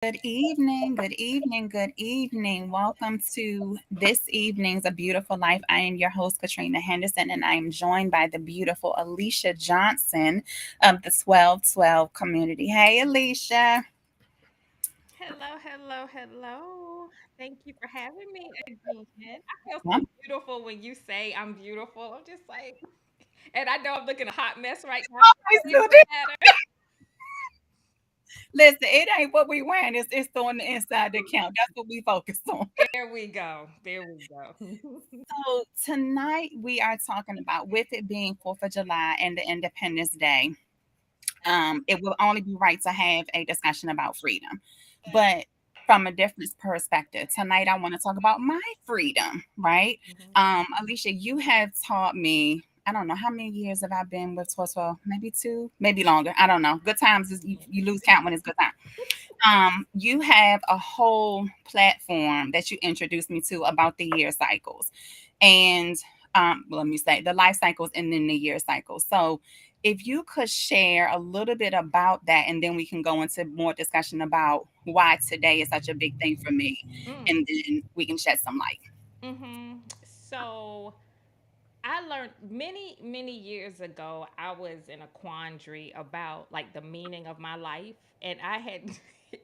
Good evening, good evening, good evening. Welcome to this evening's A Beautiful Life. I am your host, Katrina Henderson, and I am joined by the beautiful Alicia Johnson of the 1212 community. Hey, Alicia. Hello, hello, hello. Thank you for having me again. I feel so I'm beautiful when you say I'm beautiful. I'm just like, and I know I'm looking a hot mess right now. always It do don't this. matter. Listen, it ain't what we wearing, it's on the inside that count. That's what we focus on. There we go. There we go. So, tonight we are talking about, with it being 4th of July and the Independence Day, it will only be right to have a discussion about freedom, but from a different perspective. Tonight, I want to talk about my freedom, right? Mhm. Alicia, you have taught me. I don't know how many years have I been with Tortoise, maybe two, maybe longer. I don't know. Good times is you lose count when it's good time. You have a whole platform that you introduced me to about the year cycles, and well, let me say the life cycles and then the year cycles. So, if you could share a little bit about that, and then we can go into more discussion about why today is such a big thing for me, Mm. and then we can shed some light. Mm-hmm. So I learned many years ago, I was in a quandary about like the meaning of my life. And I had,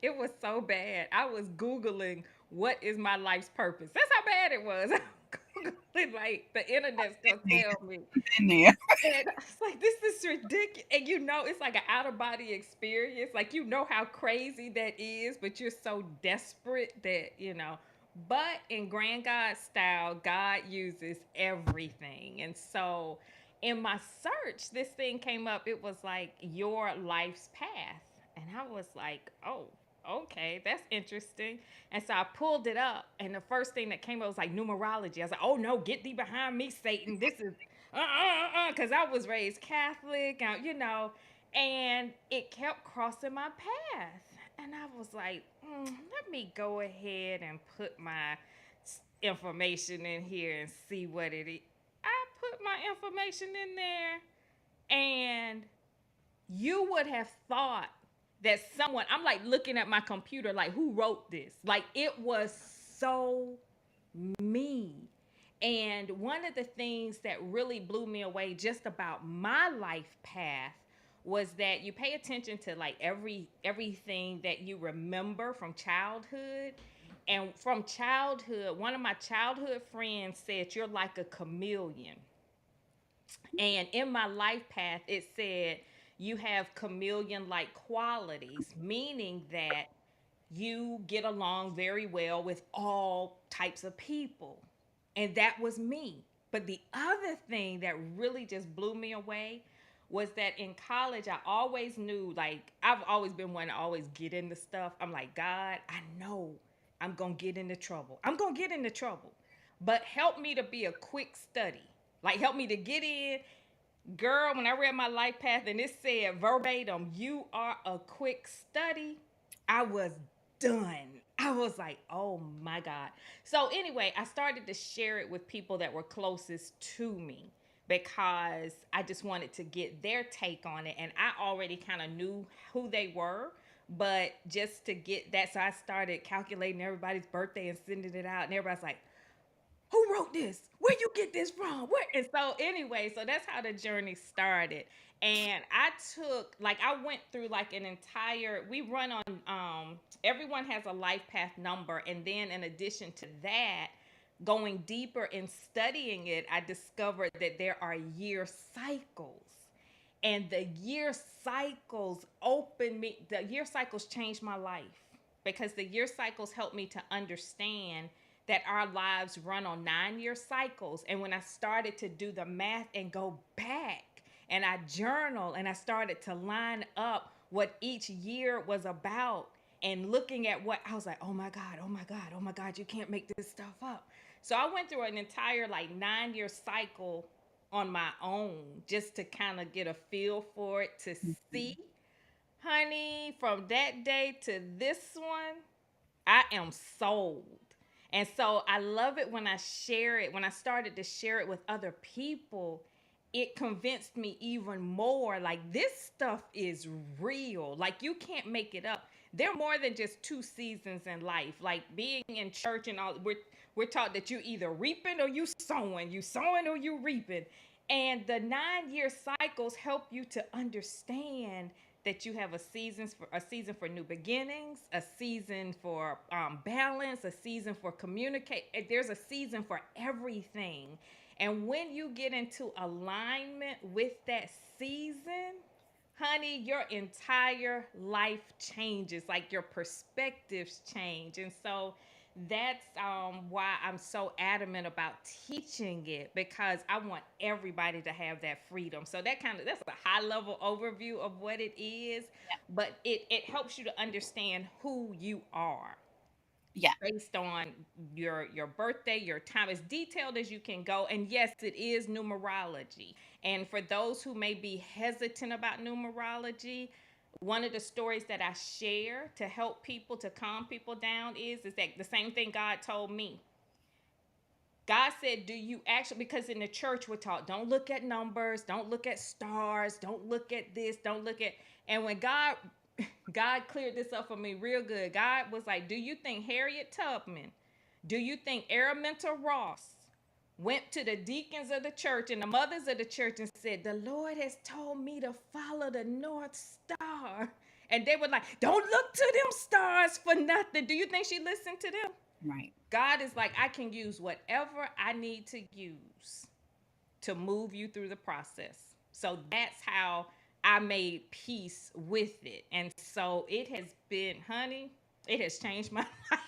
it was so bad. I was Googling, what is my life's purpose? That's how bad it was. Googling, like, the internet's gonna Been tell me. there. And I was like, this is ridiculous. And it's like an out of body experience. Like, how crazy that is, but you're so desperate that. But in grand God style, God uses everything. And so in my search, this thing came up. It was like your life's path. And I was like, oh, okay, that's interesting. And so I pulled it up, and the first thing that came up was like numerology. I was like, oh no, get thee behind me, Satan. This is because I was raised Catholic, and it kept crossing my path. And I was like, let me go ahead and put my information in here and see what it is. I put my information in there, and you would have thought that I'm like looking at my computer, like, who wrote this? Like, it was so me. And one of the things that really blew me away just about my life path was that you pay attention to like everything that you remember from childhood. And from childhood, one of my childhood friends said you're like a chameleon. And in my life path, it said you have chameleon like qualities, meaning that you get along very well with all types of people. And that was me. But the other thing that really just blew me away was that in college, I always knew, like, I've always been one to always get into stuff. I'm like, God, I know I'm going to get into trouble. I'm going to get into trouble. But help me to be a quick study. Like, help me to get in. Girl, when I read my life path and it said verbatim, you are a quick study, I was done. I was like, oh my God. So, anyway, I started to share it with people that were closest to me because I just wanted to get their take on it. And I already kind of knew who they were, but just to get that, so I started calculating everybody's birthday and sending it out. And everybody's like, who wrote this? Where you get this from? Where? And so anyway, so that's how the journey started. And I went through like an entire, we run on, everyone has a life path number. And then in addition to that, going deeper in studying it, I discovered that there are year cycles. And the year cycles changed my life because the year cycles helped me to understand that our lives run on 9 year cycles. And when I started to do the math and go back and I journal and I started to line up what each year was about and looking at what I was like, oh my God, oh my God, oh my God, you can't make this stuff up. So I went through an entire like 9 year cycle on my own just to kind of get a feel for it to see, honey, from that day to this one, I am sold. And so I love it when I share it. When I started to share it with other people, it convinced me even more like this stuff is real. Like, you can't make it up. they're more than just two seasons in life. Like being in church and all, we're taught that you either reaping or you sowing or you reaping. And the 9 year cycles help you to understand that you have a season for new beginnings, a season for balance, a season for communicate. There's a season for everything. And when you get into alignment with that season, honey, your entire life changes. Like your perspectives change. And so that's why I'm so adamant about teaching it, because I want everybody to have that freedom. So that's a high level overview of what it is, but it helps you to understand who you are Yeah. based on your birthday, your time, as detailed as you can go. And yes, it is numerology. And for those who may be hesitant about numerology, one of the stories that I share to help people, to calm people down, is that the same thing God told me. God said, do you actually, because in the church we're taught, don't look at numbers, don't look at stars, don't look at this, don't look at, and when God cleared this up for me real good. God was like, do you think Harriet Tubman, do you think Araminta Ross went to the deacons of the church and the mothers of the church and said, the Lord has told me to follow the North Star? And they were like, don't look to them stars for nothing. Do you think she listened to them? Right. God is like, I can use whatever I need to use to move you through the process. So that's how I made peace with it. And so it has been, honey, it has changed my life.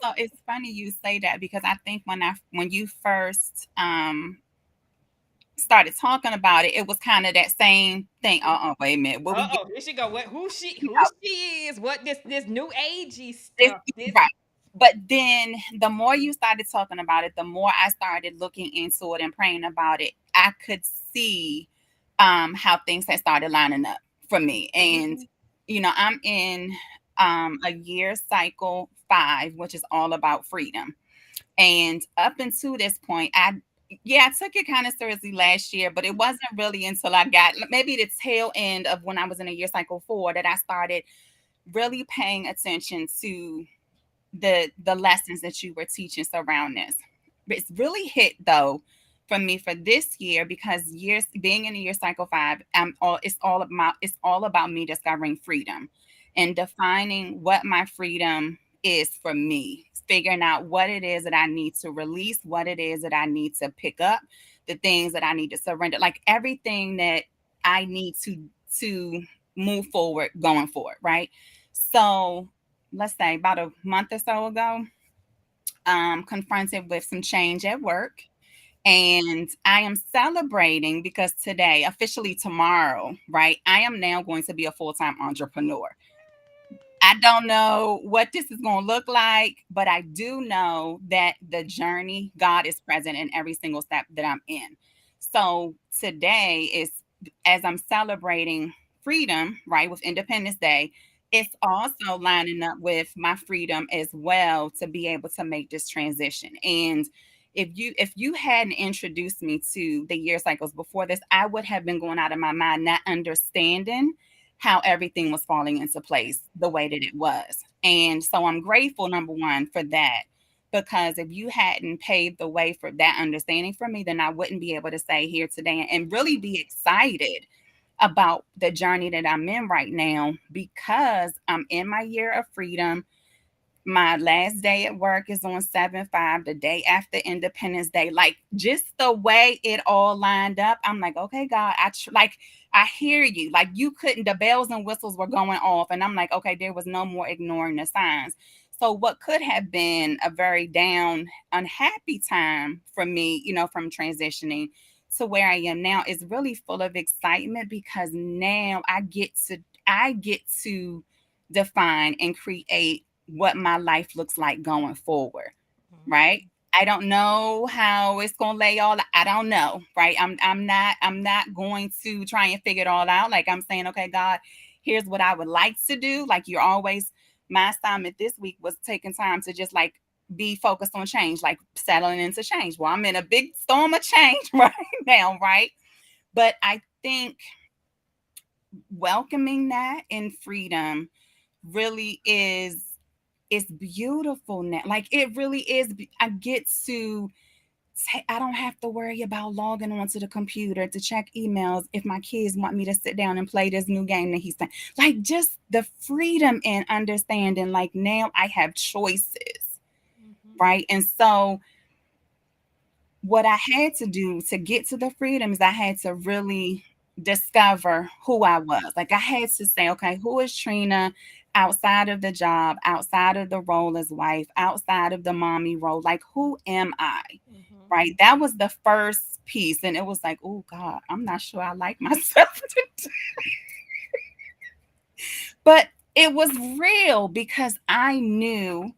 So it's funny you say that because I think when you first started talking about it, it was kind of that same thing. Wait a minute. What we get, Uh-oh, here she go. What you who know, she is, what this new agey this stuff. This right. But then the more you started talking about it, the more I started looking into it and praying about it. I could see how things had started lining up for me. And Mhm. I'm in a year cycle 5, which is all about freedom. And up until this point, I took it kind of seriously last year, but it wasn't really until I got maybe the tail end of when I was in a year cycle 4 that I started really paying attention to the lessons that you were teaching surround this. But it's really hit though for me for this year because years being in a year cycle 5, it's all about me discovering freedom and defining what my freedom is for me, figuring out what it is that I need to release, what it is that I need to pick up, the things that I need to surrender, like everything that I need to move forward going forward, right? So let's say about a month or so ago, confronted with some change at work. And I am celebrating because today, officially tomorrow, right, I am now going to be a full time entrepreneur. I don't know what this is going to look like, but I do know that the journey, God is present in every single step that I'm in. So today is, as I'm celebrating freedom, right, with Independence Day, it's also lining up with my freedom as well to be able to make this transition. And if you hadn't introduced me to the year cycles before this, I would have been going out of my mind not understanding how everything was falling into place the way that it was. And so I'm grateful, number one, for that. Because if you hadn't paved the way for that understanding for me, then I wouldn't be able to stay here today and really be excited about the journey that I'm in right now because I'm in my year of freedom. My last day at work is on 7/5, the day after Independence Day. Like just the way it all lined up, I'm like, okay, God, like I hear you. Like you couldn't, the bells and whistles were going off, and I'm like, okay, there was no more ignoring the signs. So what could have been a very down, unhappy time for me, from transitioning to where I am now is really full of excitement because now I get to define and create what my life looks like going forward, right? Mhm. I don't know how it's gonna lay all. I don't know, right? I'm not going to try and figure it all out. Like I'm saying, okay, God, here's what I would like to do. Like you're always. My assignment this week was taking time to just like be focused on change, like settling into change. Well, I'm in a big storm of change right now, right? But I think welcoming that in freedom really is, it's beautiful now. Like it really is. I get to I don't have to worry about logging onto the computer to check emails if my kids want me to sit down and play this new game that he's saying. Like just the freedom and understanding. Like now I have choices, Mhm. right? And so what I had to do to get to the freedom is I had to really discover who I was. Like I had to say, okay, who is Trina outside of the job, outside of the role as wife, outside of the mommy role? Like who am I? Mhm. Right? That was the first piece. And it was like, oh God, I'm not sure I like myself. But it was real because I knew,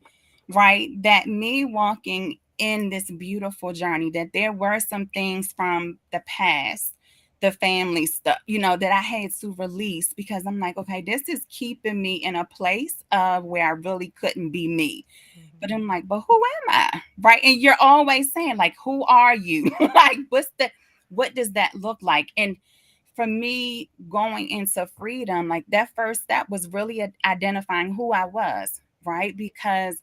right, that me walking in this beautiful journey, that there were some things from the past, the family stuff, that I had to release because I'm like, okay, this is keeping me in a place of where I really couldn't be me. But Mhm. I'm like, but who am I? Right. And you're always saying, like, who are you? Like, what does that look like? And for me, going into freedom, like that first step was really identifying who I was, right? Because,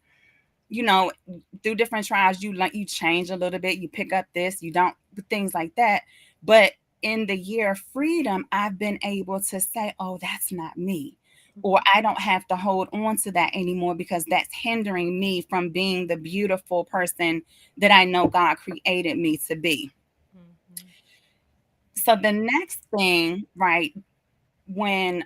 you know, through different trials, you change a little bit, you pick up this, you don't, things like that. But in the year of freedom, I've been able to say, oh, that's not me. Or Mhm. I don't have to hold on to that anymore because that's hindering me from being the beautiful person that I know God created me to be. Mhm. So the next thing, right, when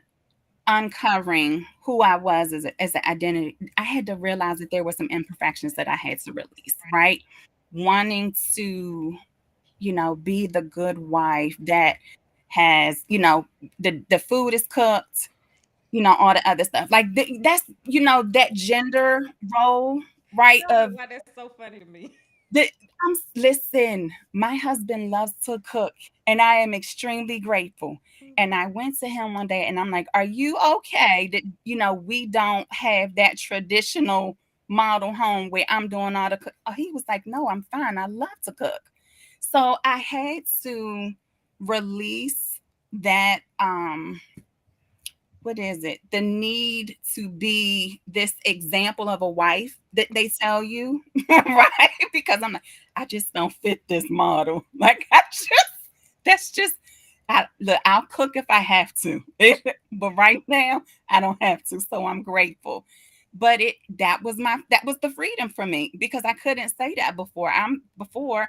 uncovering who I was as an identity, I had to realize that there were some imperfections that I had to release, right? Wanting to, be the good wife that has, the food is cooked, all the other stuff. Like that's, that gender role, right? Tell me Of why that's so funny to me. the listen, my husband loves to cook and I am extremely grateful. And I went to him one day and I'm like, "Are you okay that we don't have that traditional model home where I'm doing all the cook?" Oh, he was like, "No, I'm fine. I love to cook." So I had to release that what is it? The need to be this example of a wife that they tell you, right? Because I'm like, I just don't fit this model. Like that's just, look, I'll cook if I have to, but right now I don't have to. So I'm grateful. But that was the freedom for me because I couldn't say that before.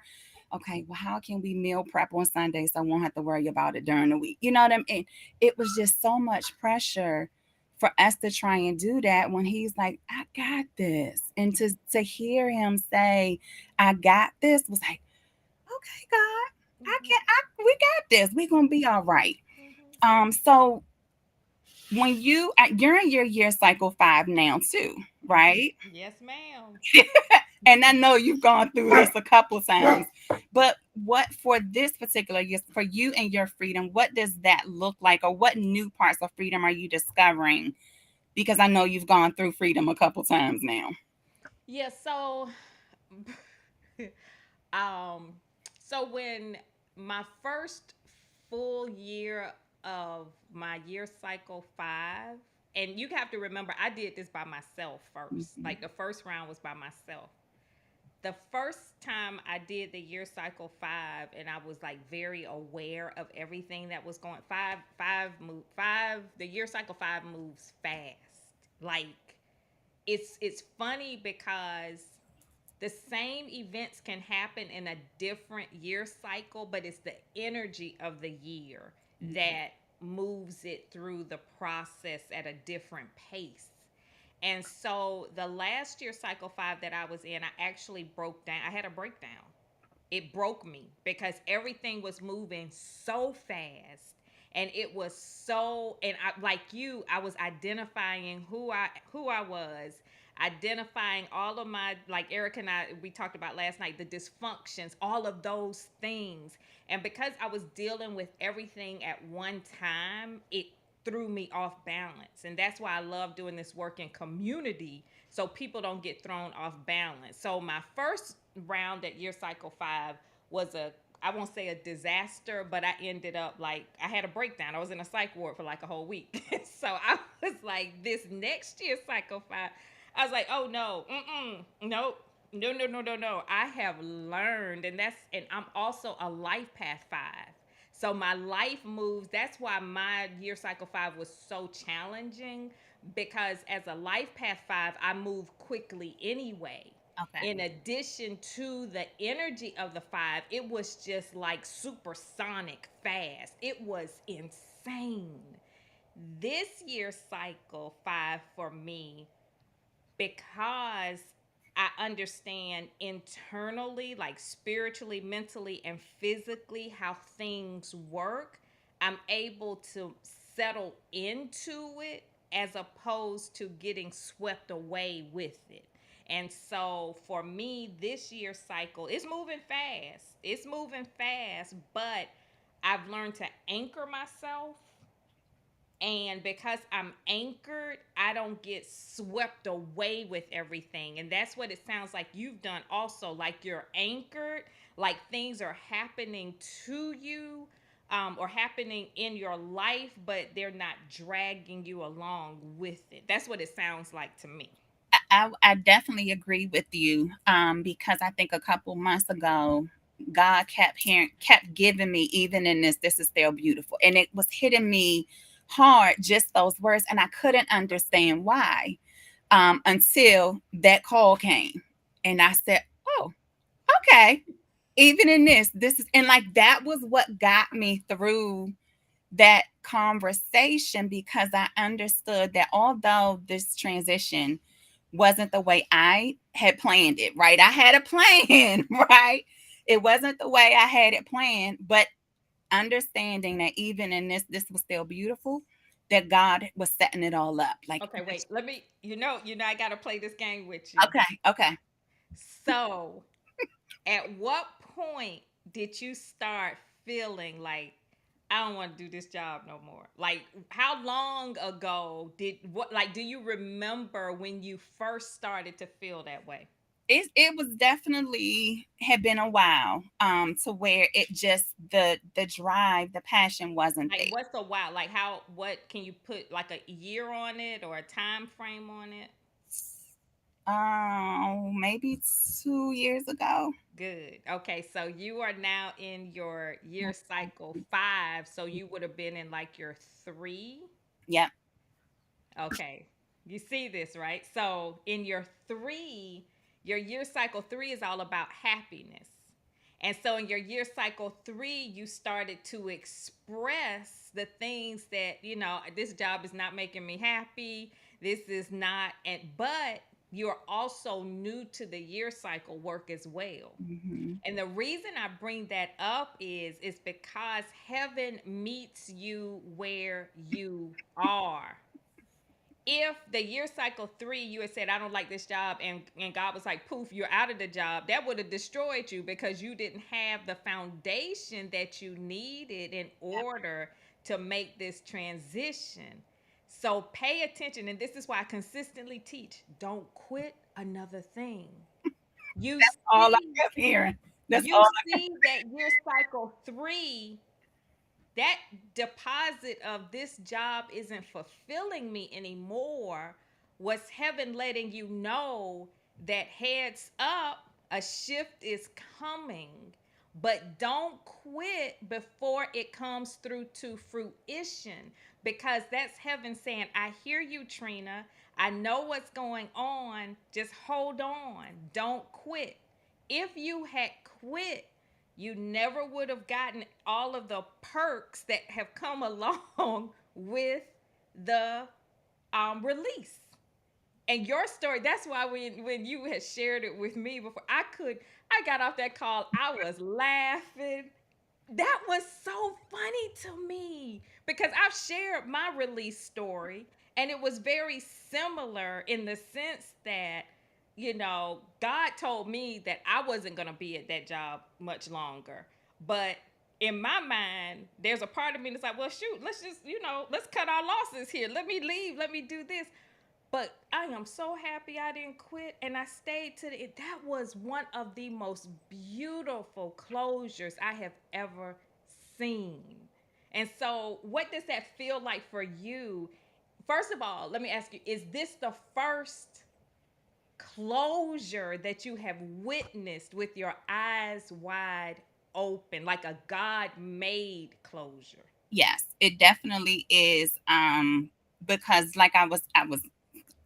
Okay, well, how can we meal prep on Sunday so I won't have to worry about it during the week? You know what I mean? It was just so much pressure for us to try and do that when he's like, I got this. And to hear him say, I got this was like, okay, God, Mhm. we got this. We're gonna be all right. Mhm. So when you're in your year cycle 5 now too, Mhm. right? Yes, ma'am. And I know you've gone through this a couple times, but what for this particular year, for you and your freedom, what does that look like, or what new parts of freedom are you discovering? Because I know you've gone through freedom a couple times now. Yeah, so um when my first full year of my year cycle 5, and you have to remember I did this by myself first. Mhm. Like the first round was by myself. The first time I did the year cycle 5 and I was like very aware of everything that was going, the year cycle 5 moves fast. Like it's funny because the same events can happen in a different year cycle, but it's the energy of the year that moves it through the process at a different pace. And so the last year cycle 5 that I was in, I actually broke down. I had a breakdown. It broke me because everything was moving so fast, and it was so, and I, like you, I was identifying who I was, identifying all of my, like Eric and I, we talked about last night, the dysfunctions, all of those things. And because I was dealing with everything at one time, it threw me off balance. And that's why I love doing this work in community, so people don't get thrown off balance. So my first round at year cycle 5 was I won't say a disaster, but I ended up like I had a breakdown. I was in a psych ward for like a whole week. So I was like, this next year cycle 5, I was like, oh no, nope. No, no, no, no, no. I have learned, and I'm also a life path 5. So my life moves. That's why my year cycle 5 was so challenging, because as a life path 5, I move quickly anyway. Okay. In addition to the energy of the 5, it was just like supersonic fast. It was insane. This year cycle 5 for me, because I understand internally, like spiritually, mentally, and physically, how things work, I'm able to settle into it as opposed to getting swept away with it. And so for me, this year cycle is moving fast. It's moving fast, but I've learned to anchor myself, and because I'm anchored, I don't get swept away with everything. And that's what it sounds like you've done also. Like you're anchored, like things are happening to you, or happening in your life, but they're not dragging you along with it. That's what it sounds like to me. I definitely agree with you, because I think a couple months ago, God kept giving me, even in this is still beautiful, and it was hitting me hard, just those words, and I couldn't understand why, until that call came, and I said, "Oh, okay." Even in this is, and like that was what got me through that conversation, because I understood that although this transition wasn't the way I had planned it, right? I had a plan, right? It wasn't the way I had it planned, but understanding that even in this was still beautiful, that God was setting it all up. Like, Okay, wait. Let me, I got to play this game with you. okay, okay. So, at what point did you start feeling like I don't want to do this job no more? Like how long ago did what like do you remember when you first started to feel that way? It was definitely had been a while, to where it just the drive, the passion wasn't Like there. what's a while? Like how what can you put like a year on it or a time frame on it? Maybe 2 years ago. Good. Okay, so you are now in your year cycle 5, so you would have been in like your 3. Yep. Okay. You see this, right? So in your 3, your year cycle 3 is all about happiness. And so in your year cycle 3, you started to express the things that, this job is not making me happy. This is not, and but you're also new to the year cycle work as well. Hmm. And the reason I bring that up is because heaven meets you where you are. If the year cycle 3 you had said I don't like this job, and God was like poof, you're out of the job, that would have destroyed you because you didn't have the foundation that you needed in Yep. order to make this transition. So pay attention, and this is why I consistently teach, don't quit another thing. you That's all I see kept hearing. That's you all. see that year cycle 3, that deposit of this job isn't fulfilling me anymore, was heaven letting you know that heads up, a shift is coming. But don't quit before it comes through to fruition, because that's heaven saying, I hear you, Trina. I know what's going on. Just hold on. Don't quit. If you had quit, you never would have gotten all of the perks that have come along with the release. And your story, that's why when you had shared it with me before, I got off that call, I was laughing. That was so funny to me because I've shared my release story, and it was very similar in the sense that, God told me that I wasn't going to be at that job much longer. But in my mind, there's a part of me that's like, well, shoot, let's just, let's cut our losses here. Let me leave. Let me do this. But I am so happy I didn't quit and I stayed to the that was one of the most beautiful closures I have ever seen. And so what does that feel like for you? First of all, let me ask you, is this the first closure that you have witnessed with your eyes wide open, like a God made closure? Yes, it definitely is. Because like I was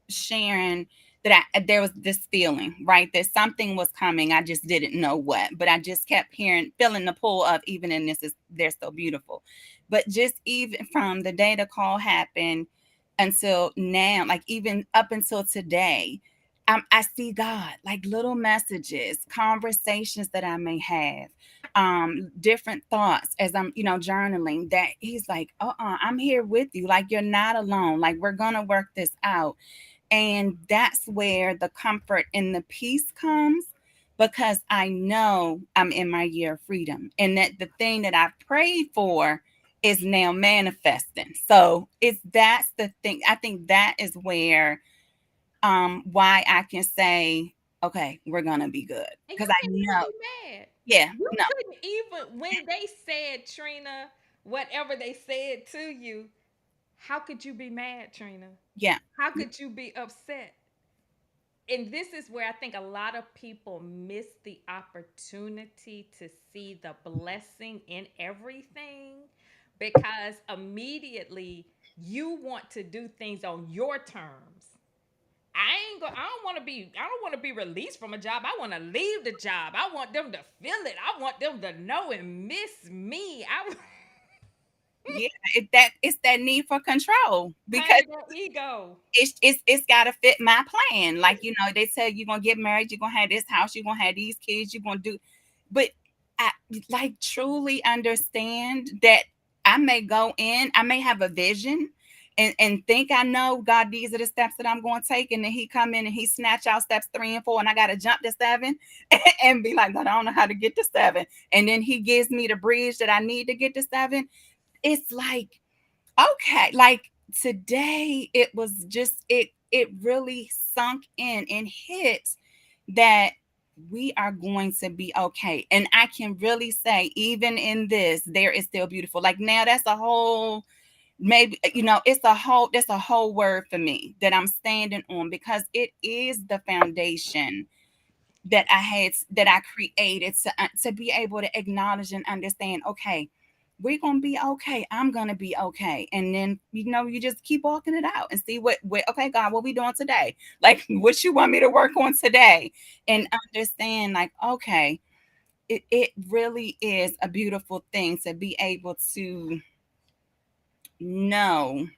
sharing that there was this feeling, right? That something was coming. I just didn't know what, but I just kept hearing, feeling the pull of even in this is they're so beautiful. But just even from the day the call happened until now, like even up until today, I see God, like little messages, conversations that I may have, different thoughts as I'm, journaling, that he's like, I'm here with you. Like, you're not alone. Like, we're going to work this out. And that's where the comfort and the peace comes, because I know I'm in my year of freedom and that the thing that I prayed for is now manifesting. So that's the thing. I think that is where why I can say, okay, we're gonna be good. And Because you I can't even know, be mad. yeah, You no, couldn't even, when they said, Trina, whatever they said to you, how could you be mad, Trina? yeah. How could you be upset? And this is where I think a lot of people miss the opportunity to see the blessing in everything, because immediately you want to do things on your terms. I don't want to be released from a job. I want to leave the job. I want them to feel it. I want them to know and miss me. Yeah, it's that need for control, because Honey, that ego. it's got to fit my plan. Like, they tell you, you're gonna get married, you're gonna have this house, you're gonna have these kids, you're gonna do, but I like truly understand that I may have a vision and think I know, God, these are the steps that I'm going to take, and then he come in and he snatch out steps 3 and 4, and I got to jump to 7 and be like, God, I don't know how to get to 7, and then he gives me the bridge that I need to get to 7. It's like, okay, like today it was just it really sunk in and hit that we are going to be okay. And I can really say, even in this, there is still beautiful. Like, now that's a whole, maybe, that's a whole word for me that I'm standing on, because it is the foundation that I created to be able to acknowledge and understand, okay, we're gonna be okay. I'm gonna be okay. And then, you just keep walking it out and see what okay, God, what we doing today? Like, what you want me to work on today? And understand, like, okay, it really is a beautiful thing to be able to know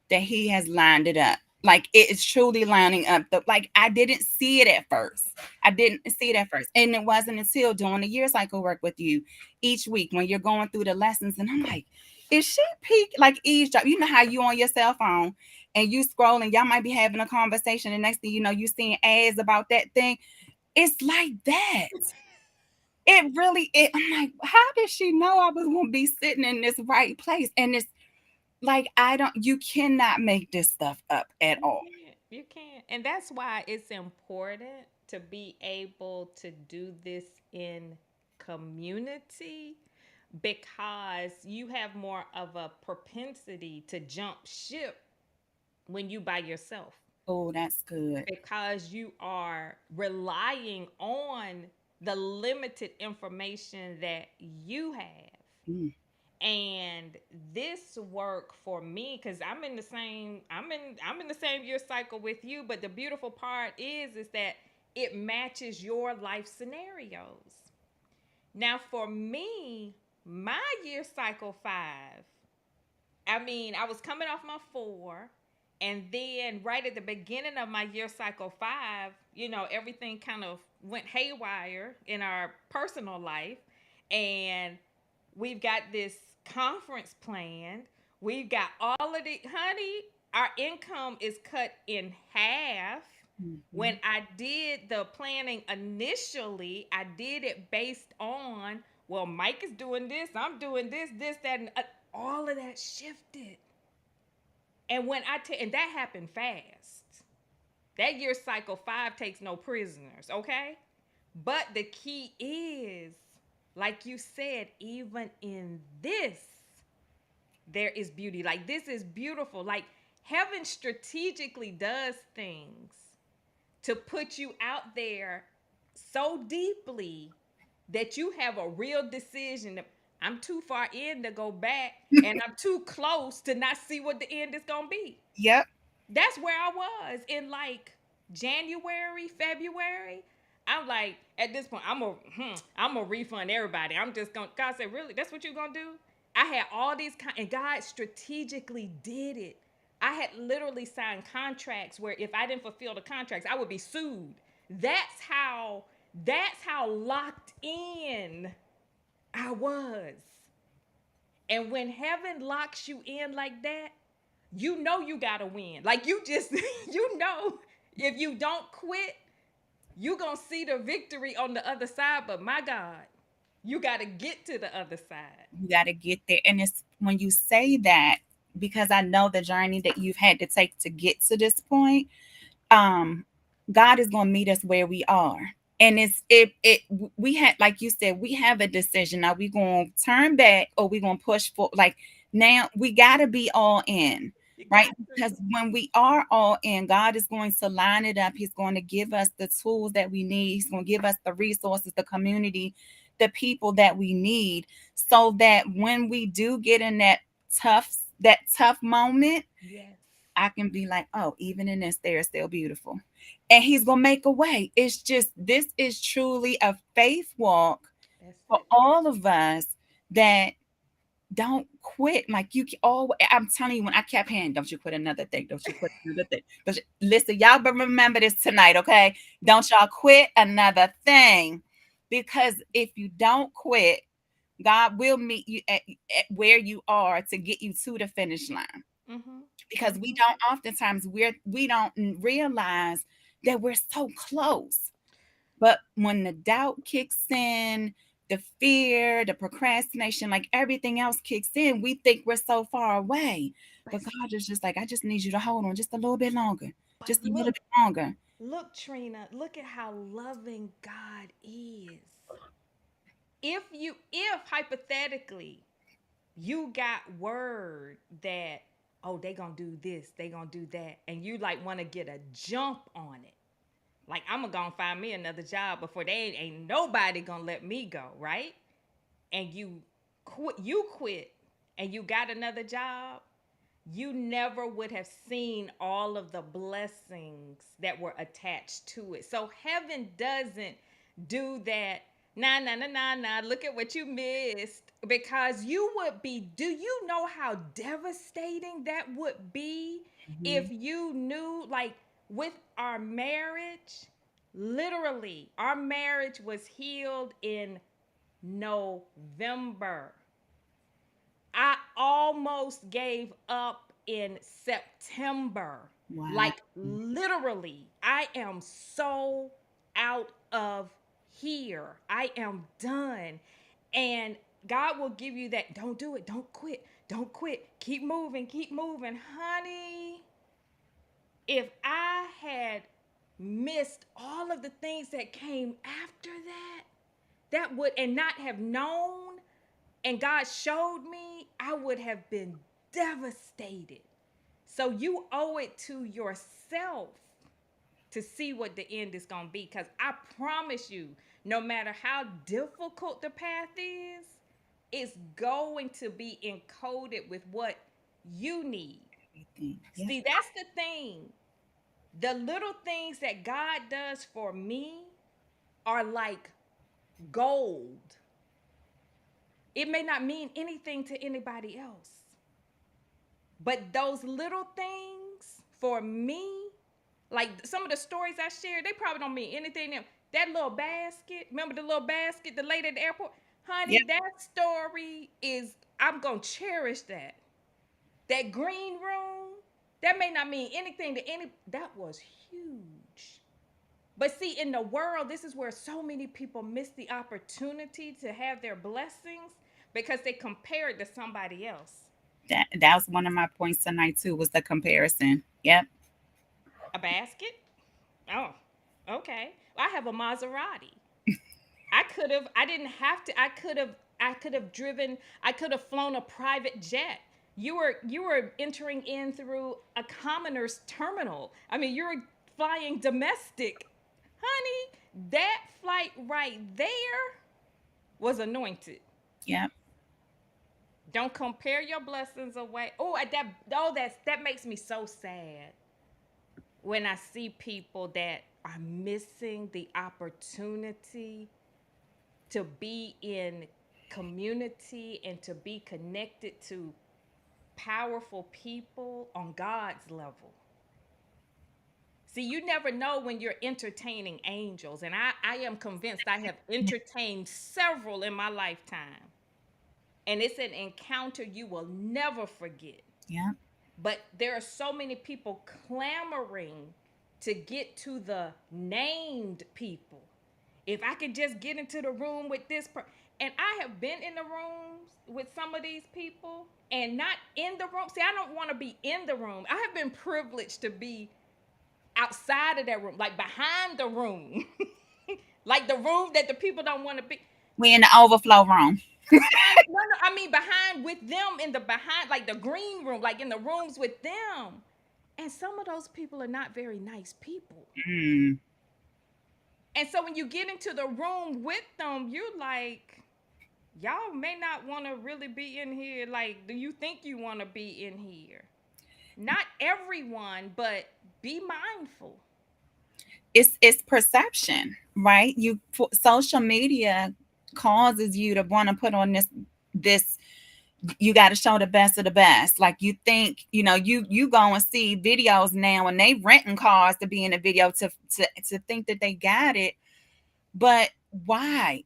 that he has lined it up. Like, it is truly lining up. Like, I didn't see it at first. I didn't see it at first. And it wasn't until doing the year cycle work with you each week when you're going through the lessons. And I'm like, is she peak like eavesdrop? You know how you on your cell phone and you scrolling, y'all might be having a conversation, and next thing you know, you seeing ads about that thing. It's like that. I'm like, how did she know I was gonna be sitting in this right place? And it's like, you cannot make this stuff up at You all. can't. You can't. And that's why it's important to be able to do this in community, because you have more of a propensity to jump ship when you by yourself, Oh, that's good. because you are relying on the limited information that you have. Mm. And this work for me, because I'm in the same year cycle with you, but the beautiful part is that it matches your life scenarios. Now for me, my year cycle 5, I mean, I was coming off my 4, and then right at the beginning of my year cycle 5, everything kind of went haywire in our personal life. And we've got this conference planned. We've got all of the, honey, our income is cut in half. When Mhm. I did the planning initially, I did it based on, well, Mike is doing this, I'm doing this, that, and all of that shifted. And when I tell, and that happened fast. That year cycle 5 takes no prisoners, okay? But the key is, like you said, even in this, there is beauty. Like this is beautiful. Like heaven strategically does things to put you out there so deeply that you have a real decision. I'm too far in to go back, and I'm too close to not see what the end is gonna be. Yep. That's where I was in like January, February. I'm like, at this point, I'm gonna refund everybody. I'm just gonna. God said, really? That's what you're gonna do? I had all these, and God strategically did it. I had literally signed contracts where if I didn't fulfill the contracts, I would be sued. That's how. That's how locked in I was. And when heaven locks you in like that, you know you gotta win. Like you just, you know, if you don't quit, you gonna see the victory on the other side. But my God, you gotta get to the other side. You got to get there. And it's when you say that, because I know the journey that you've had to take to get to this point, um God is going to meet us where we are. And it we had, like you said, we have a decision. Are we going to turn back, or we going to push for, like, now we got to be all in, You right? got Because to. when we are all in, God is going to line it up. He's going to give us the tools that we need. He's going to give us the resources, the community, the people that we need, so that when we do get in that tough moment, Yes, I can be like, oh, even in this, they're still beautiful. And he's going to make a way. It's just, this is truly a faith walk that's for it. all of us, that don't quit. Like you can always, I'm telling you, when I kept hearing, don't you quit another thing. Don't you quit another thing. Listen, y'all, but remember this tonight, okay? Don't y'all quit another thing. Because if you don't quit, God will meet you at where you are to get you to the finish line. Mm-hmm. Because we Mm-hmm. don't oftentimes we don't realize that we're so close. But when the doubt kicks in, the fear, the procrastination, like everything else kicks in, we think we're so far away. But But God see, is just like, I just need you to hold on just a little bit longer, but just a little look, bit longer. look, Trina, look at how loving God is. If hypothetically you got word that, oh, they gonna do this, they gonna do that, and you like want to get a jump on it, like I'm gonna find me another job before they ain't nobody gonna let me go, right? And you quit and you got another job, you never would have seen all of the blessings that were attached to it. So heaven doesn't do that. Nah, nah, nah, nah, nah. Look at what you missed. Because you would be, do you know how devastating that would be if Mhm. you knew, like, with our marriage, literally, our marriage was healed in November. I almost gave up in September. Wow. Like literally, I am so out of here. I am done. And God will give you that, don't do it, don't quit, don't quit. Keep moving, honey. If I had missed all of the things that came after that, that would, and not have known, and God showed me, I would have been devastated. So you owe it to yourself to see what the end is going to be. Because I promise you, no matter how difficult the path is, it's going to be encoded with what you need. Everything. Yep. See, that's the thing. The little things that God does for me are like gold. It may not mean anything to anybody else, but those little things for me, like some of the stories I shared, they probably don't mean anything to them. That little basket, remember the little basket, the lady at the airport? Yep. Honey, that story is, I'm going to cherish that. That green room, that may not mean anything to any, that was huge. But see, in the world, this is where so many people miss the opportunity to have their blessings because they compare it to somebody else. That was one of my points tonight too, was the comparison. Yep. A basket? Oh, okay. Well, I have a Maserati. I didn't have to. I could have driven. I could have flown a private jet. You were entering in through a commoner's terminal. I mean, you're flying domestic, honey. That flight right there was anointed. Yep. Don't compare your blessings away. That makes me so sad when I see people that are missing the opportunity to be in community and to be connected to powerful people on God's level. See, you never know when you're entertaining angels. And I am convinced I have entertained several in my lifetime. And it's an encounter you will never forget. Yep. But there are so many people clamoring to get to the named people. If I could just get into the room with this person. And I have been in the rooms with some of these people and not in the room. See, I don't want to be in the room. I have been privileged to be outside of that room, like behind the room, like the room that the people don't want to be. We in the overflow room. No, I mean behind with them in the behind, like the green room, like in the rooms with them. And some of those people are not very nice people. Mm. And so when you get into the room with them, you're like, y'all may not want to really be in here. Like, do you think you want to be in here? Not everyone, but be mindful. It's perception, right? Social media causes you to want to put on this you got to show the best of the best. Like, you think, you go and see videos now and they renting cars to be in a video to think that they got it. But why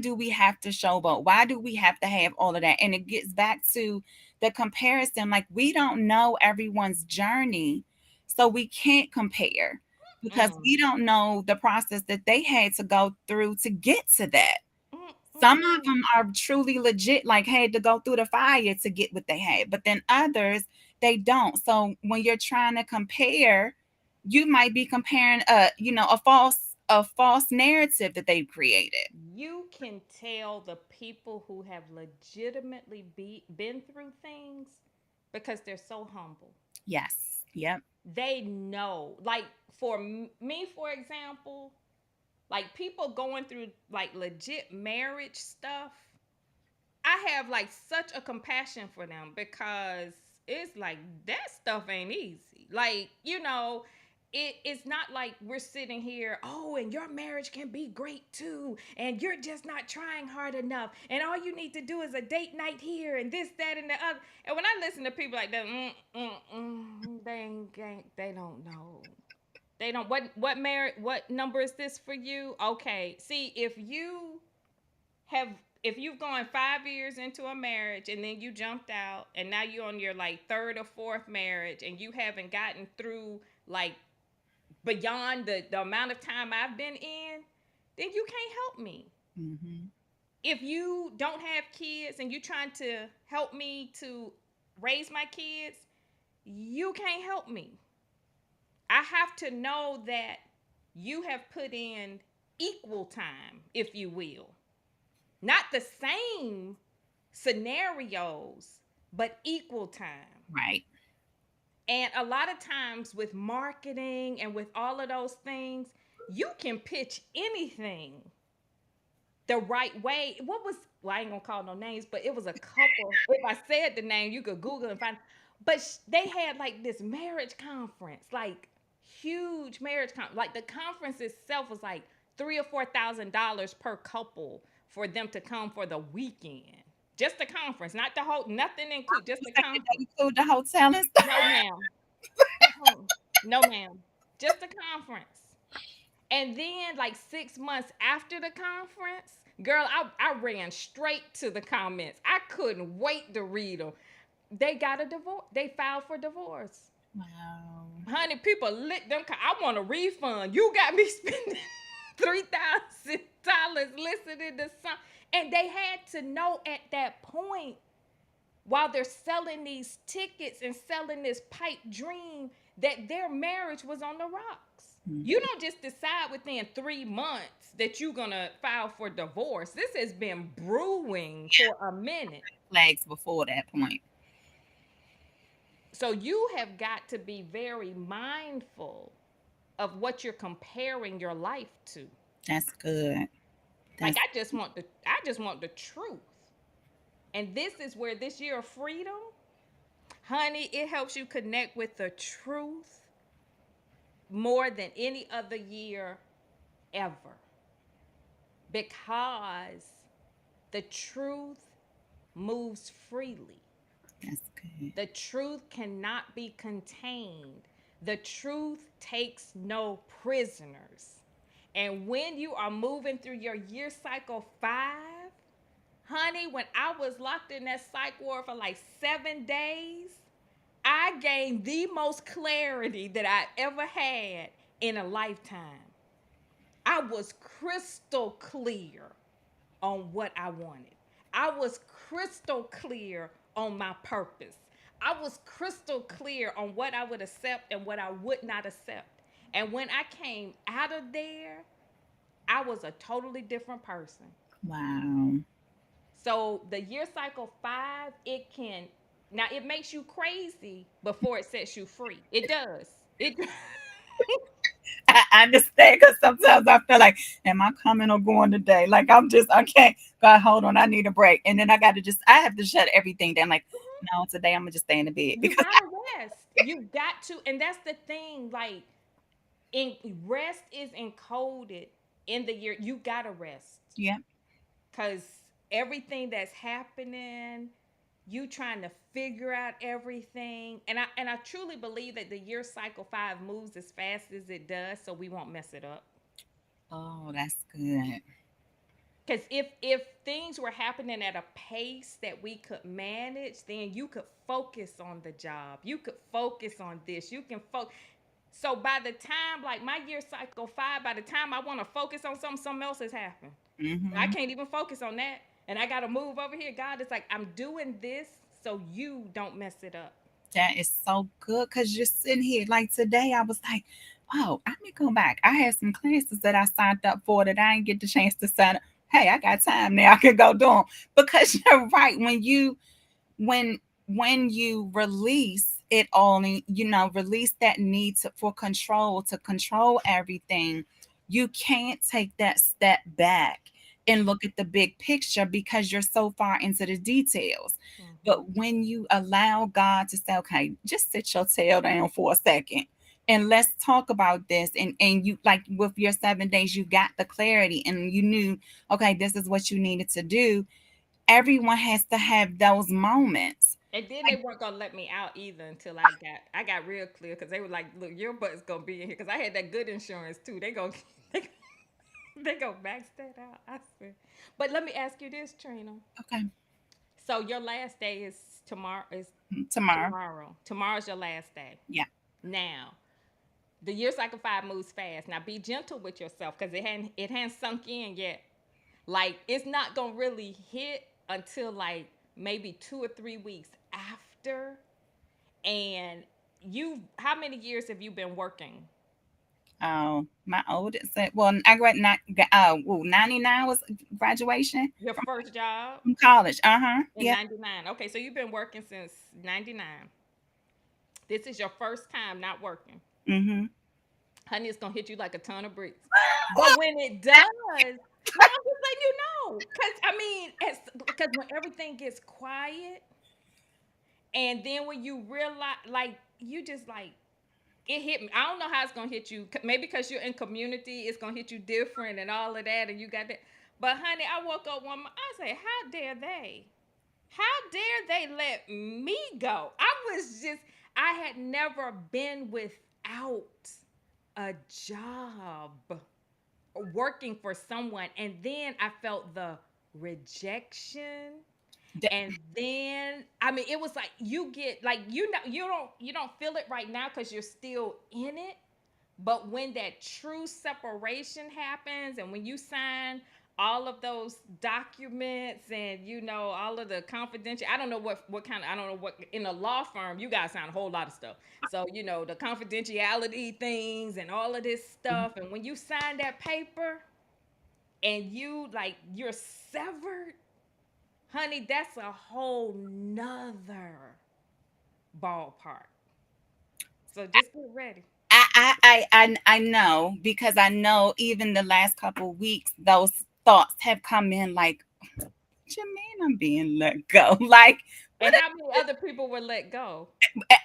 do we have to showboat? Why do we have to have all of that? And it gets back to the comparison. Like, we don't know everyone's journey, so we can't compare because Mm, we don't know the process that they had to go through to get to that. mm, mm, Some of mm. them are truly legit, like had to go through the fire to get what they had, but then others, they don't. So when you're trying to compare, you might be comparing a false narrative that they've created. You can tell the people who have legitimately been through things because they're so humble. Yes. Yep. They know. Like for me, for example, like people going through like legit marriage stuff, I have like such a compassion for them because it's like that stuff ain't easy. Like, it's not like we're sitting here, oh, and your marriage can be great too, and you're just not trying hard enough, and all you need to do is a date night here, and this, that, and the other. And when I listen to people like that, they don't know. They don't. What marriage? What number is this for you? Okay, see have if you've gone 5 years into a marriage and then you jumped out and now you're on your like third or fourth marriage and you haven't gotten through like beyond the amount of time I've been in, then you can't help me. Hmm. If you don't have kids and you're trying to help me to raise my kids, you can't help me. I have to know that you have put in equal time, if you will. Not the same scenarios, but equal time. Right. And a lot of times with marketing and with all of those things, you can pitch anything the right way. Well, I ain't gonna call no names, but it was a couple. If I said the name, you could Google and find. But they had like this marriage conference, like huge marriage conference. Like the conference itself was like $3,000 or $4,000 per couple for them to come for the weekend. Just the conference, not the whole, nothing included, just the conference. Include the hotel and stuff. No, ma'am. No, ma'am. Just the conference. And then, like 6 months after the conference, girl, I ran straight to the comments. I couldn't wait to read them. They got a divorce. They filed for divorce. Wow. Honey, people lit them. I want a refund. You got me spending $3,000 listening to some. And they had to know at that point while they're selling these tickets and selling this pipe dream that their marriage was on the rocks. Mm. You don't just decide within 3 months that you're gonna file for divorce. This has been brewing for a minute. Flags before that point. So you have got to be very mindful of what you're comparing your life to. That's good. Like That's I just want the truth. And this is where this year of freedom, honey, it helps you connect with the truth more than any other year ever. Because the truth moves freely. that's good. The truth cannot be contained. The truth takes no prisoners. And when you are moving through your year cycle 5, honey, when I was locked in that psych ward for like 7 days, I gained the most clarity that I ever had in a lifetime. I was crystal clear on what I wanted. I was crystal clear on my purpose. I was crystal clear on what I would accept and what I would not accept. And when I came out of there, I was a totally different person. Wow. So the year cycle 5, it can now it makes you crazy before it sets you free. It does. It I understand because sometimes I feel like, am I coming or going today? Like I can't. God, hold on, I need a break, and then I have to shut everything down. Like, no, today I'm gonna just stay in the bed you because, gotta rest. You got to, and that's the thing. Like, in rest is encoded in the year. You gotta rest yeah, because everything that's happening, you trying to figure out everything, and I truly believe that the year cycle 5 moves as fast as it does, so we won't mess it up. oh, that's good. Because if things were happening at a pace that we could manage, then you could focus on the job. You could focus on this. You can focus. So by the time, like my year cycle 5, by the time I want to focus on something else has happened. I Hmm. can't even focus on that. And I got to move over here. God is like, I'm doing this so you don't mess it up. That is so good because you're sitting here. Like today, I was like, oh, I need to go back. I had some classes that I signed up for that I didn't get the chance to sign up. Hey, I got time now. I can go do 'em. Because you're right. When you release it only, release that need for control to control everything, you can't take that step back and look at the big picture because you're so far into the details. Hmm. But when you allow God to say, okay, just sit your tail down for a second and let's talk about this, and you, like with your 7 days, you got the clarity and you knew, okay, this is what you needed to do. Everyone has to have those moments. And then they Like, weren't gonna let me out either until I got real clear because they were like, "Look, your butt's gonna be in here." Because I had that good insurance too. They go, they go max that out. I swear. But let me ask you this, Trina. okay, So your last day is tomorrow. Is tomorrow. tomorrow? Tomorrow's your last day. Yeah. Now, the year cycle 5 moves fast. Now, be gentle with yourself because it hadn't sunk in yet. Like it's not gonna really hit until like maybe 2 or 3 weeks after. And how many years have you been working? Oh, my oldest said, well, I 99 was graduation Your first job from college. Uh-huh. in Yeah. 99. Okay, so you've been working since 99. This is your first time not working. Mm-hmm. Honey, it's gonna hit you like a ton of bricks. But when it does, no, I'm just letting you know. Cause I mean, because when everything gets quiet, and then when you realize, like, you just like it hit me. I don't know how it's gonna hit you. Maybe because you're in community, it's gonna hit you different and all of that, and you got that. But honey, I woke up one. I say, how dare they? How dare they let me go? I was just. I had never been without a job working for someone, and then I felt the rejection, and then I mean it was like you get like you don't feel it right now because you're still in it, but when that true separation happens and when you sign all of those documents and all of the confidential. I don't know what kind of, I don't know what in a law firm you guys sign a whole lot of stuff. So the confidentiality things and all of this Mhm. stuff. And when you sign that paper and you're severed, honey, that's a whole nother ballpark. So just get ready. I know because I know even the last couple of weeks, those thoughts have come in like, what you mean I'm being let go? Like, what And how many other people were let go?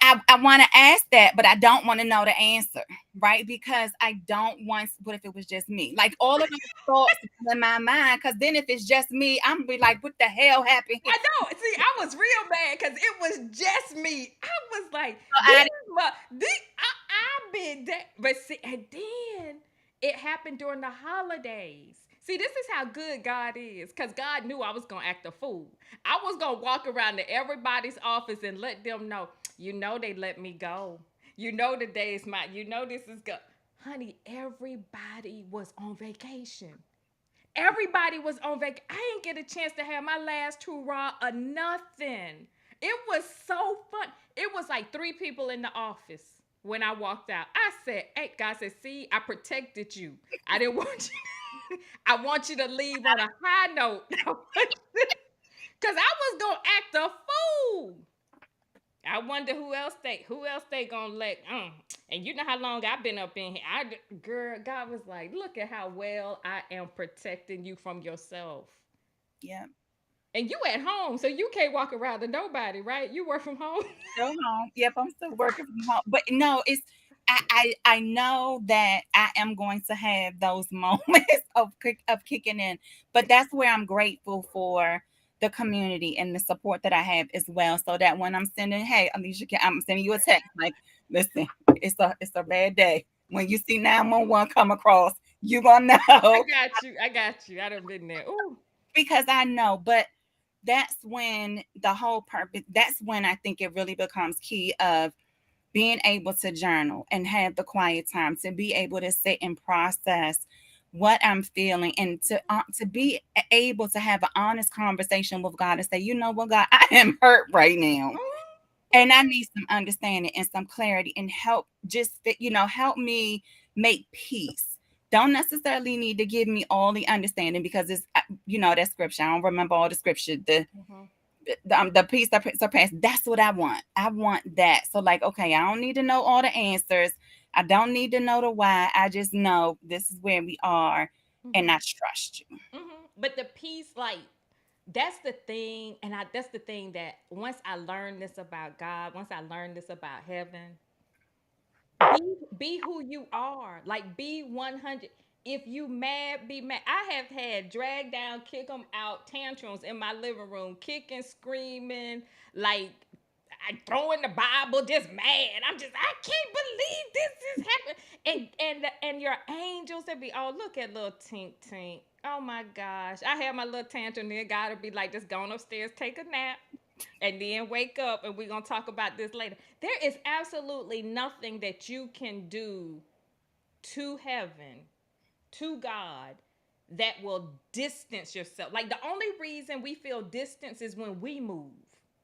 I want to ask that, but I don't want to know the answer, right? Because I don't want, what if it was just me? Like all of those thoughts in my mind, because then if it's just me, I'm be like, what the hell happened here? I know. See, I was real mad because it was just me. I was like, So these, I've been that. But see, and then it happened during the holidays. See, this is how good God is because God knew I was going to act a fool. I was going to walk around to everybody's office and let them know, they let me go. The day is mine. This is good. Honey, everybody was on vacation. Everybody was on vacation. I didn't get a chance to have my last hurrah or nothing. It was so fun. It was like three people in the office when I walked out. I said, "Hey," God said, "See, I protected you. I didn't want you. I want you to leave on a high note, because I was gonna act a fool." I wonder who else they gonna let. And you know how long I've been up in here. Girl, God was like, look at how well I am protecting you from yourself. yeah, And you at home, so you can't walk around to nobody, right? You work from home. still home. Yep, I'm still working from home. But no, it's I know that I am going to have those moments of kicking in. But that's where I'm grateful for the community and the support that I have as well. So that when I'm sending, hey, Alicia, I'm sending you a text like, listen, it's a bad day. When you see 911 come across, you gonna I know got you. I got you. I done been there. Ooh. because I know. But that's when the whole purpose. That's when I think it really becomes key of being able to journal and have the quiet time to be able to sit and process what I'm feeling and to be able to have an honest conversation with God and say, you know what, God, I am hurt right now. And I need some understanding and some clarity and help help me make peace. Don't necessarily need to give me all the understanding because it's that scripture. I don't remember all the scripture. Mm-hmm. The peace that surpasses. That's what I want. I want that. So like, okay, I don't need to know all the answers. I don't need to know the why. I just know this is where we are, and Mm-hmm. I trust you. But the piece, like, that's the thing, and that's the thing that once I learned this about God, once I learned this about heaven, be who you are. Like, be 100. If you mad, be mad. I have had drag down, kick them out tantrums in my living room, kicking, screaming, like I throwing the Bible, just mad. I can't believe this is happening. And your angels, they be, oh, look at little Tink Tink. Oh my gosh. I had my little tantrum, then God would be like, just going upstairs, take a nap, and then wake up, and we're gonna talk about this later. There is absolutely nothing that you can do to heaven, to God, that will distance yourself. Like, the only reason we feel distance is when we move.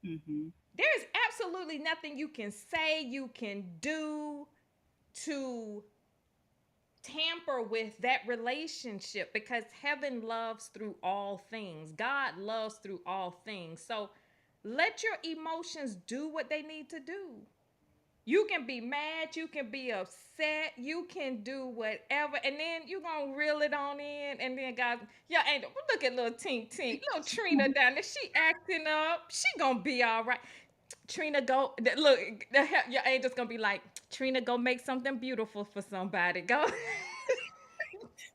Hmm. There is absolutely nothing you can say, you can do to tamper with that relationship, because heaven loves through all things. God loves through all things. So let your emotions do what they need to do. You can be mad, you can be upset, you can do whatever, and then you're gonna reel it on in, and then God, yeah, ain't look at little Tink Tink, little Trina down there, she acting up, she gonna be all right. Trina, go look, your angel's gonna be like, Trina, go make something beautiful for somebody. Go.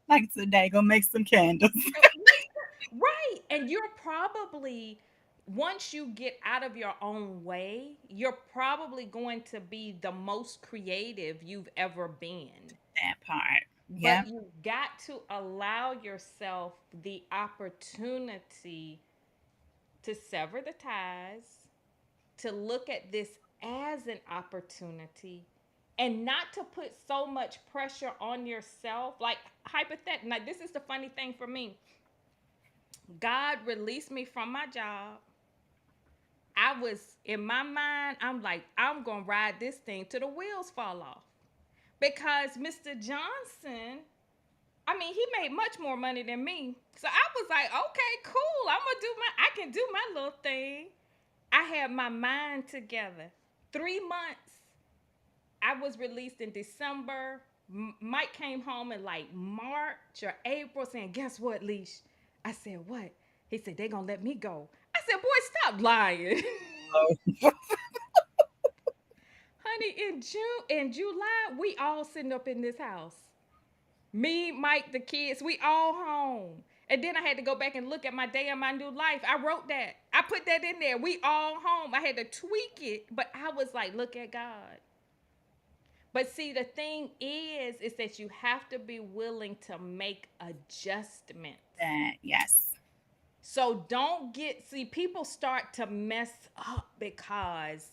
Like today, go make some candles. Right. And you're probably, once you get out of your own way, you're probably going to be the most creative you've ever been. That part. Yeah. But you got to allow yourself the opportunity to sever the ties, to look at this as an opportunity, and not to put so much pressure on yourself. Like, hypothetically, like, this is the funny thing for me. God released me from my job. I was in my mind, I'm like, I'm gonna ride this thing till the wheels fall off. Because Mr. Johnson, I mean, he made much more money than me. So I was like, okay, cool. I can do my little thing. I had my mind together. 3 months. I was released in December. Mike came home in like March or April saying, guess what, Leash? I said, what? He said, they gonna let me go. I said, boy, stop lying. Honey, in July, we all sitting up in this house. Me, Mike, the kids, we all home. And then I had to go back and look at my day of my new life. I wrote that. I put that in there. We all home. I had to tweak it, but I was like, look at God. But see, the thing is that you have to be willing to make adjustments. That, yes. So don't see, people start to mess up because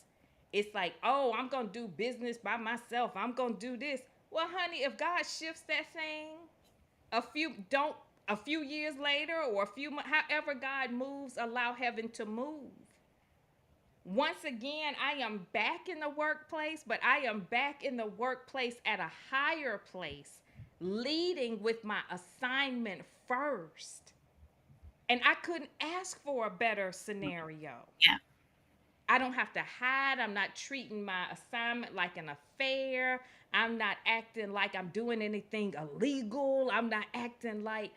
it's like, oh, I'm going to do business by myself. I'm going to do this. Well, honey, if God shifts that thing a few years later or a few months, however God moves, allow heaven to move. Once again, I am back in the workplace, but I am back in the workplace at a higher place, leading with my assignment first. And I couldn't ask for a better scenario. Yeah. I don't have to hide. I'm not treating my assignment like an affair. I'm not acting like I'm doing anything illegal. I'm not acting like.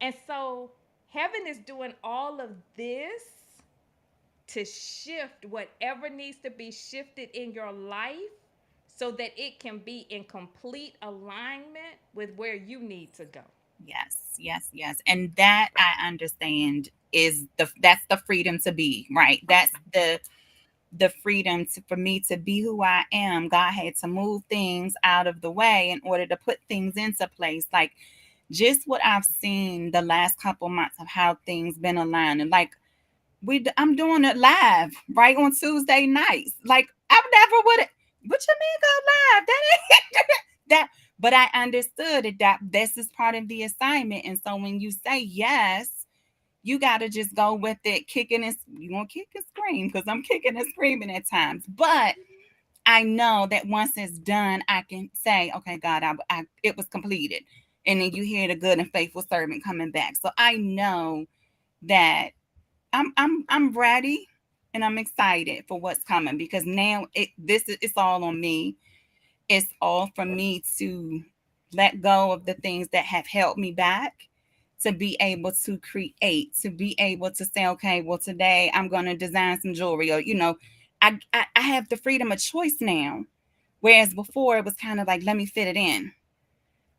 And so heaven is doing all of this to shift whatever needs to be shifted in your life so that it can be in complete alignment with where you need to go. Yes, yes, yes. And that I understand is that's the freedom to be, right? That's the freedom for me to be who I am. God had to move things out of the way in order to put things into place. Like just what I've seen the last couple months of how things been aligned. And like I'm doing it live right on Tuesday nights. Like I never would have. What you mean go live? That ain't that. But I understood it that this is part of the assignment. And so when you say yes, you got to just go with it, kicking and you want to kick and scream because I'm kicking and screaming at times. But I know that once it's done, I can say, okay, God, it was completed. And then you hear the good and faithful servant coming back. So I know that I'm ready and I'm excited for what's coming because now it's all on me. It's all for me to let go of the things that have held me back, to be able to create, to be able to say, okay, well, today I'm going to design some jewelry, or, I have the freedom of choice now. Whereas before it was kind of like, let me fit it in,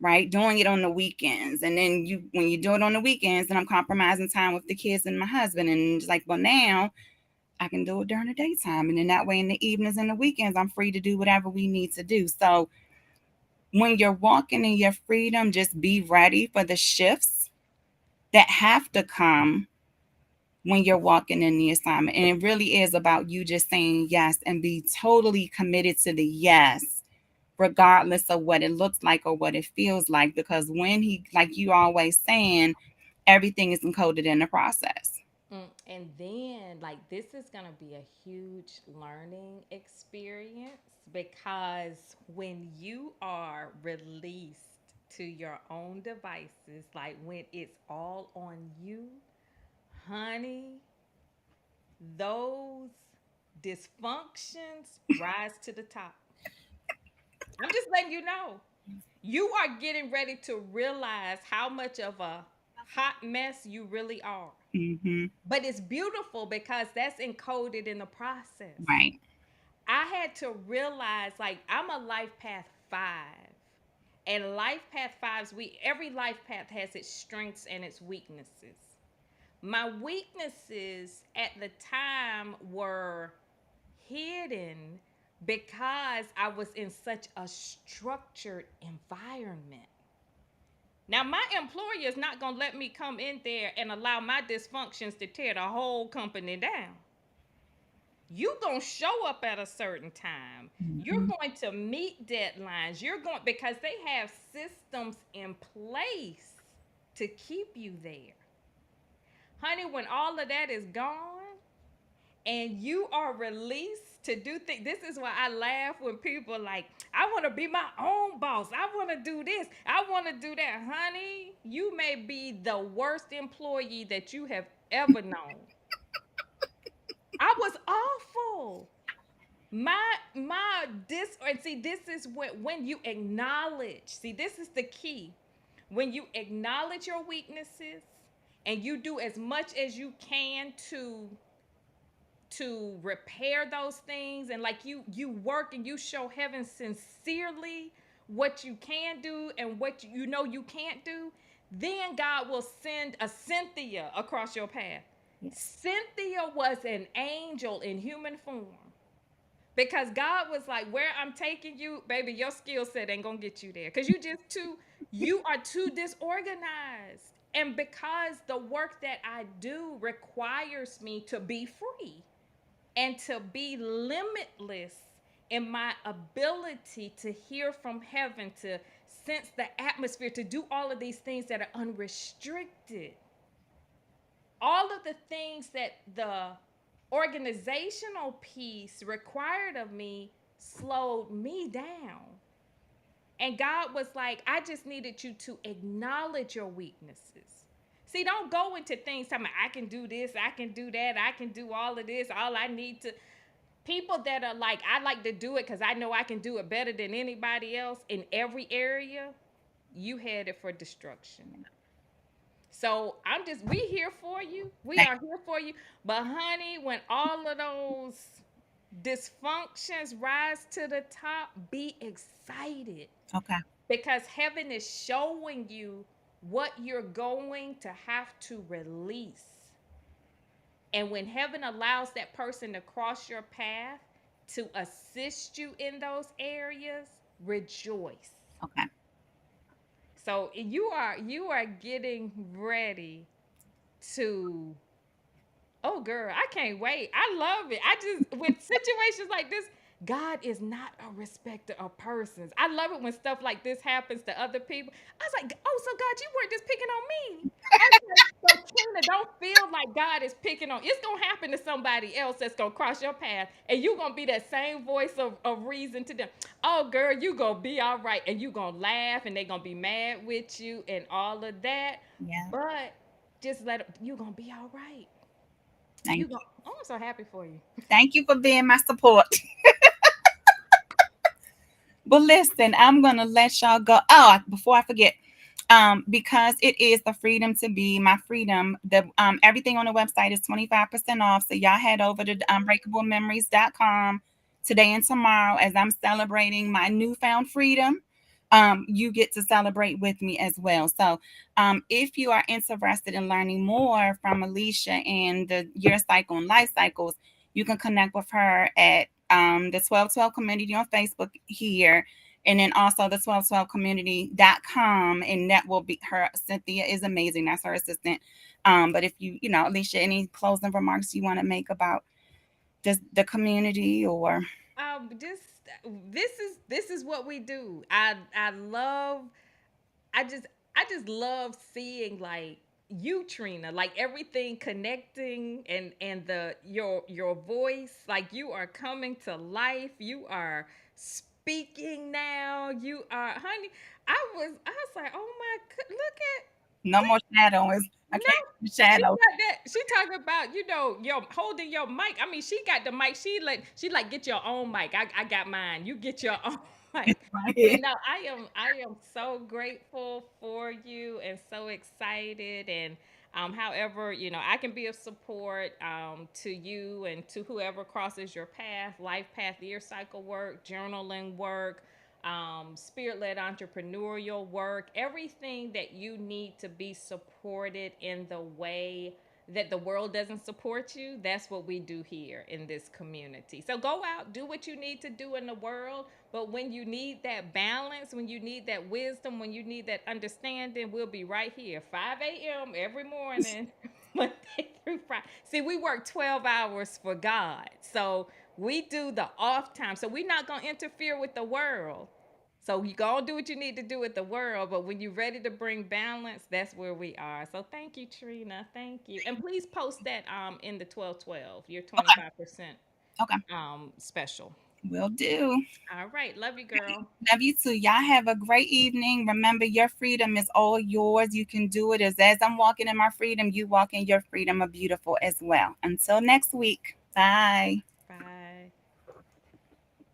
right? Doing it on the weekends. And then when you do it on the weekends, then I'm compromising time with the kids and my husband. And it's like, well, now I can do it during the daytime. And then that way in the evenings and the weekends, I'm free to do whatever we need to do. So when you're walking in your freedom, just be ready for the shifts that have to come when you're walking in the assignment. And it really is about you just saying yes and be totally committed to the yes, regardless of what it looks like or what it feels like. Because when like you always saying, everything is encoded in the process. And then, like, this is going to be a huge learning experience because when you are released to your own devices, like when it's all on you, honey, those dysfunctions rise to the top. I'm just letting you know. You are getting ready to realize how much of a hot mess you really are. Mm-hmm. But it's beautiful because that's encoded in the process. Right. I had to realize, like, I'm a life path 5. And life path 5s, every life path has its strengths and its weaknesses. My weaknesses at the time were hidden because I was in such a structured environment. Now, my employer is not going to let me come in there and allow my dysfunctions to tear the whole company down. You're going to show up at a certain time. You're Mm-hmm. going to meet deadlines. Because they have systems in place to keep you there. Honey, when all of that is gone and you are released to do things. This is why I laugh when people are like, I want to be my own boss. I want to do this. I want to do that. Honey, you may be the worst employee that you have ever known. I was awful. My this and see this is when you acknowledge. See, this is the key. When you acknowledge your weaknesses and you do as much as you can to repair those things, and like you work and you show heaven sincerely what you can do and what you know you can't do, then God will send a Cynthia across your path. Yes. Cynthia was an angel in human form because God was like, where I'm taking you, baby, your skill set ain't gonna get you there because you are too disorganized. And because the work that I do requires me to be free and to be limitless in my ability to hear from heaven, to sense the atmosphere, to do all of these things that are unrestricted. All of the things that the organizational piece required of me slowed me down. And God was like, I just needed you to acknowledge your weaknesses. See, don't go into things talking about, I can do this, I can do that, I can do all of this, all I need to. People that are like, I like to do it because I know I can do it better than anybody else in every area, you headed for destruction. So we here for you. We Thank- are here for you. But honey, when all of those dysfunctions rise to the top, be excited Okay. because heaven is showing you what you're going to have to release. And when heaven allows that person to cross your path to assist you in those areas, rejoice. Okay. So you are getting ready to, oh girl, I can't wait. I love it. I just, with situations like this, God is not a respecter of persons. I love it when stuff like this happens to other people. I was like, oh, so God, you weren't just picking on me. I was like, so Tina, don't feel like God is picking on. It's gonna happen to somebody else that's gonna cross your path, and you gonna be that same voice of reason to them. Oh, girl, you gonna be all right, and you gonna laugh, and they gonna be mad with you, and all of that. Yeah. But just you gonna be all right. You Thank go. you. Oh, I'm so happy for you. Thank you for being my support. But listen, I'm gonna let y'all go. Oh, before I forget, because it is the freedom to be my freedom. The everything on the website is 25% off. So y'all head over to unbreakablememories.com today and tomorrow as I'm celebrating my newfound freedom. You get to celebrate with me as well. So if you are interested in learning more from Alicia and the year cycle and life cycles, you can connect with her at the 1212 community on Facebook here, and then also the 1212community.com, and that will be her. Cynthia is amazing. That's her assistant. But if Alicia, any closing remarks you want to make about the community or Just this is what we do. I love. I just love seeing like you, Trina, like everything connecting and your voice, like you are coming to life. You are speaking now. You are, honey. I was like, oh my, look at. no more shadows? I No, can't see she shadows. got that. She talking about your holding your mic. I mean, she got the mic. She like get your own mic. I got mine. You get your own mic. But Right. no, I am so grateful for you and so excited. And however, I can be of support to you and to whoever crosses your path, life path, year cycle work, journaling work, spirit led entrepreneurial work, everything that you need to be supported in the way that the world doesn't support you. That's what we do here in this community. So go out, do what you need to do in the world. But when you need that balance, when you need that wisdom, when you need that understanding, we'll be right here, 5 a.m. every morning, Monday through Friday. See, we work 12 hours for God. So we do the off time. So we're not going to interfere with the world. So you go and do what you need to do with the world, but when you're ready to bring balance, that's where we are. So thank you, Trina. Thank you. And please post that in the 1212, your Okay. 25% Okay. special. Will do. All right. Love you, girl. Love you too. Y'all have a great evening. Remember, your freedom is all yours. You can do it as I'm walking in my freedom, you walk in your freedom are beautiful as well. Until next week. Bye.